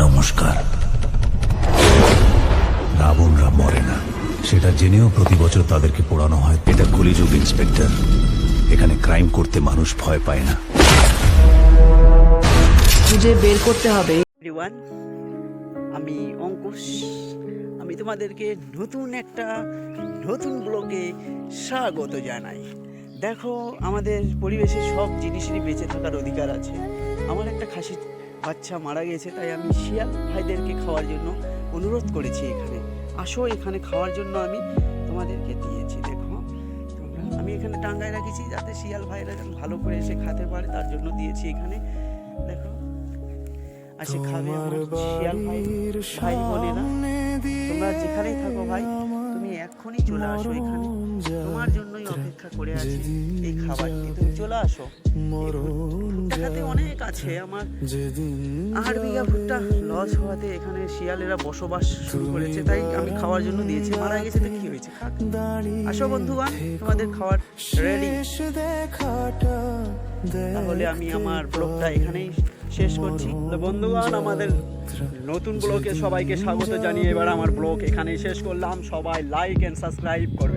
নমস্কার। রাবণরা মরে না, সেটা জেনেও প্রতি বছর তাদেরকে পোড়ানো হয়। এটা কলিযুগ ইন্সপেক্টর। এখানে ক্রাইম করতে মানুষ ভয় পায় না। খুঁজে বের করতে হবে। এভরিওয়ান, আমি অঙ্কুশ। আমি তোমাদেরকে নতুন ব্লগে স্বাগত জানাই। দেখো, আমাদের পরিবেশে সব জিনিসেরই বেঁচে থাকার অধিকার আছে। আমার একটা খাসি বাচ্চা মারা গেছে, তাই আমি শিয়াল ভাইদেরকে খাওয়ার জন্য অনুরোধ করেছি। এখানে আসো, এখানে খাওয়ার জন্য আমি তোমাদেরকে দিয়েছি। দেখো আমি এখানে টাঙ্গায় রাখেছি, যাতে শিয়াল ভাইরা যেন ভালো করে এসে খেতে পারে, তার জন্য দিয়েছি এখানে। দেখো আসে খাবে আমার শিয়াল ভাই। ভাই বলে না, তোমরা যেখানেই থাকো ভাই, তুমি এক্ষুনি চলে আসো। এখানে তোমার জন্যই অপেক্ষা করে আছে এই খাবারটি। তুমি চলে আসো। দেখাতে অনেক আছে আমার। 8 বিঘা ভুট্টা লস হওয়াতে এখানে শিয়ালেরা বসবাস শুরু করেছে, তাই আমি খাওয়ার জন্য দিয়েছি। মারা গেছে তো কি হয়েছে, খাক। আসো বন্ধুগণ, তোমাদের খাবার রেডি। তাহলে আমি আমার ব্লগটা এখানেই শেষ করছি। তো বন্ধুগণ, আমাদের নতুন ব্লগে সবাইকে স্বাগত জানিয়ে এবার আমার ব্লগ এখানেই শেষ করলাম। সবাই লাইক এন্ড সাবস্ক্রাইব করবে।